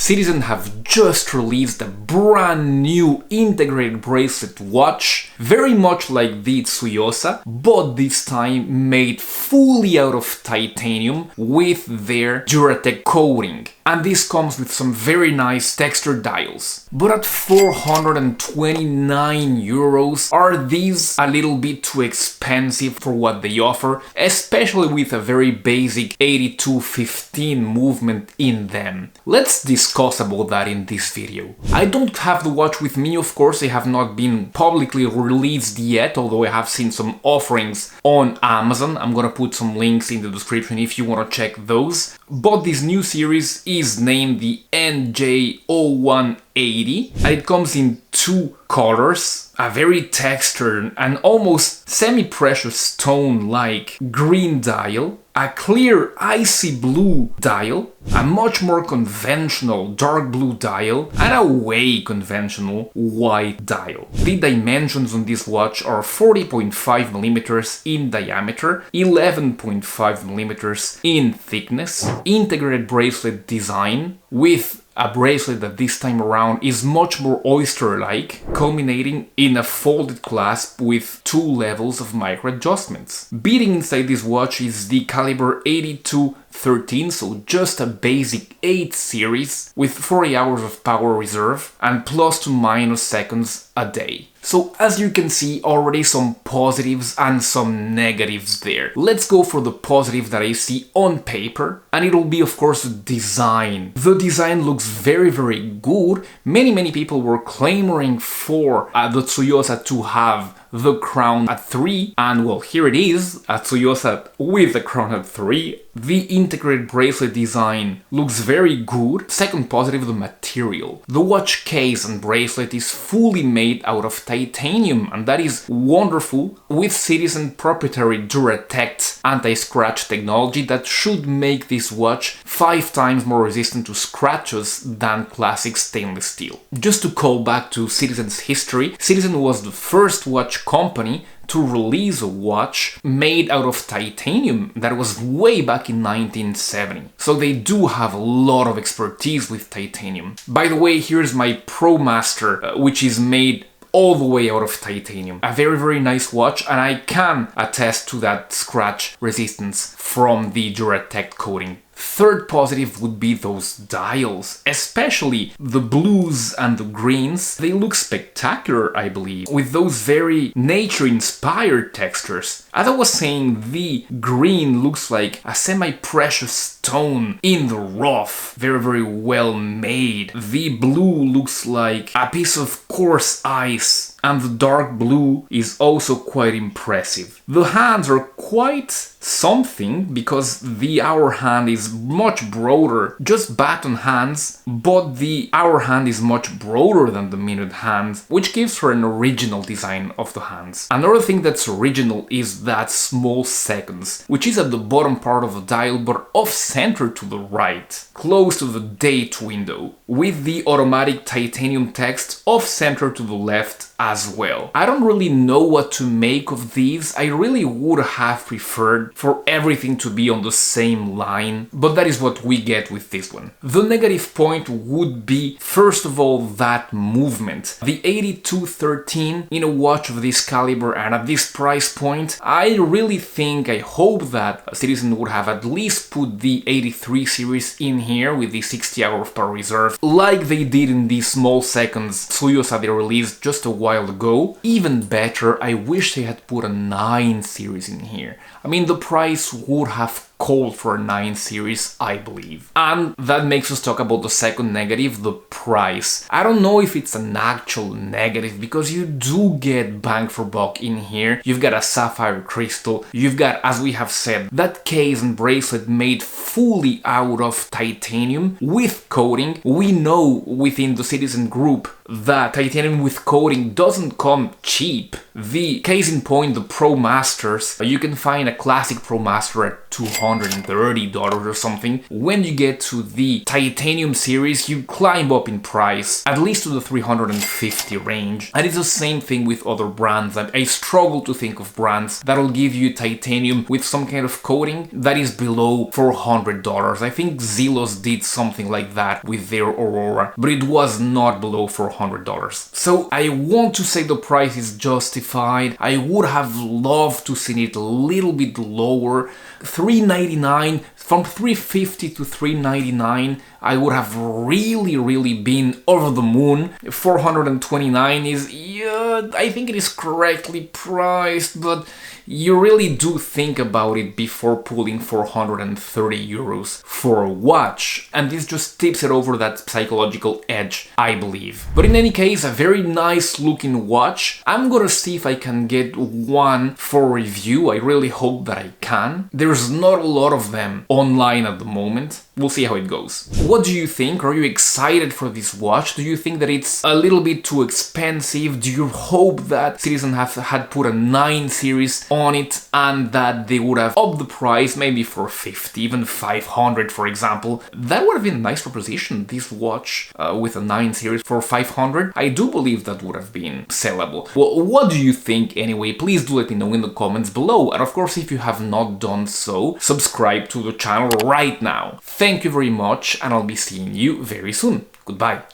Citizen have just released a brand new integrated bracelet watch, very much like the Tsuyosa, but this time made fully out of titanium with their Duratec coating. And this comes with some very nice texture dials. But at 429 euros, are these a little bit too expensive for what they offer, especially with a very basic 8215 movement in them? Let's discuss about that in this video. I don't have the watch with me, of course. They have not been publicly released yet, although I have seen some offerings on Amazon. I'm gonna put some links in the description if you wanna check those. But this new series is named the NJ0180 and it comes in two colors, a very textured and almost semi-precious stone-like green dial, a clear icy blue dial, a much more conventional dark blue dial, and a way conventional white dial. The dimensions on this watch are 40.5mm in diameter, 11.5mm in thickness, integrated bracelet design with a bracelet that this time around is much more oyster-like, culminating in a folded clasp with 2 levels of micro adjustments. Beating inside this watch is the caliber 8213, so just a basic 8 series with 40 hours of power reserve and plus to minus seconds a day. So as you can see, already some positives and some negatives there. Let's go for the positive that I see on paper, and it'll be of course the design. The design looks very good. Many people were clamoring for the Tsuyosa to have the crown at 3, and well, here it is, a Tsuyosa with the crown at 3. The integrated bracelet design looks very good. Second positive, the material. The watch case and bracelet is fully made out of titanium, and that is wonderful, with Citizen proprietary Duratect anti-scratch technology that should make this watch 5 times more resistant to scratches than classic stainless steel. Just to call back to Citizen's history, Citizen was the first watch company to release a watch made out of titanium. That was way back in 1970. So they do have a lot of expertise with titanium. By the way, here's my ProMaster, which is made all the way out of titanium. A very nice watch, and I can attest to that scratch resistance from the Duratect coating. Third positive would be those dials, especially the blues and the greens. They look spectacular, I believe, with those very nature-inspired textures. As I was saying, the green looks like a semi-precious stone in the rough, very well made. The blue looks like a piece of coarse ice, and the dark blue is also quite impressive. The hands are quite something, because the hour hand is much broader, just baton hands, but the hour hand is much broader than the minute hand, which gives her an original design of the hands. Another thing that's original is that small seconds, which is at the bottom part of the dial but off-center to the right, close to the date window, with the automatic titanium text off-center to the left as well. I don't really know what to make of these. I really would have preferred for everything to be on the same line, but that is what we get with this one. The negative point would be, first of all, that movement. The 8213 in a watch of this caliber and at this price point, I really think, I hope that Citizen would have at least put the 83 series in here with the 60 hour of power reserve, like they did in the small seconds Tsuyosa they released just a while ago. Even better, I wish they had put a 9 series in here. I mean, the price would have called for a 9 series, I believe. And that makes us talk about the second negative, the price. I don't know if it's an actual negative, because you do get bang for buck in here. You've got a sapphire crystal, you've got, as we have said, that case and bracelet made fully out of titanium with coating. We know within the Citizen group that titanium with coating doesn't come cheap. The case in point, the ProMasters, you can find a classic ProMaster at $230 or something. When you get to the titanium series, you climb up in price, at least to the 350 range. And it's the same thing with other brands. I struggle to think of brands that'll give you titanium with some kind of coating that is below $400. I think Zelos did something like that with their Aurora, but it was not below $400. So I want to say the price is justified. I would have loved to see it a little bit lower. $399, from $350 to $399, I would have really been over the moon. $429 is, yeah, I think it is correctly priced, but you really do think about it before pulling 430 euros for a watch, and this just tips it over that psychological edge, I believe. But in any case, a very nice looking watch. I'm gonna see if I can get one for review. I really hope that I can. There's not a lot of them online at the moment. We'll see how it goes. What do you think? Are you excited for this watch? Do you think that it's a little bit too expensive? Do you hope that Citizen had put a 9 series on it and that they would have upped the price maybe for 50, even 500 for example? That would have been a nice proposition, this watch with a 9 series for 500. I do believe that would have been sellable. Well, what do you think anyway? Please do let me know in the comments below. And of course, if you have not done so, subscribe to the channel right now. Thank you very much, and I'll be seeing you very soon. Goodbye.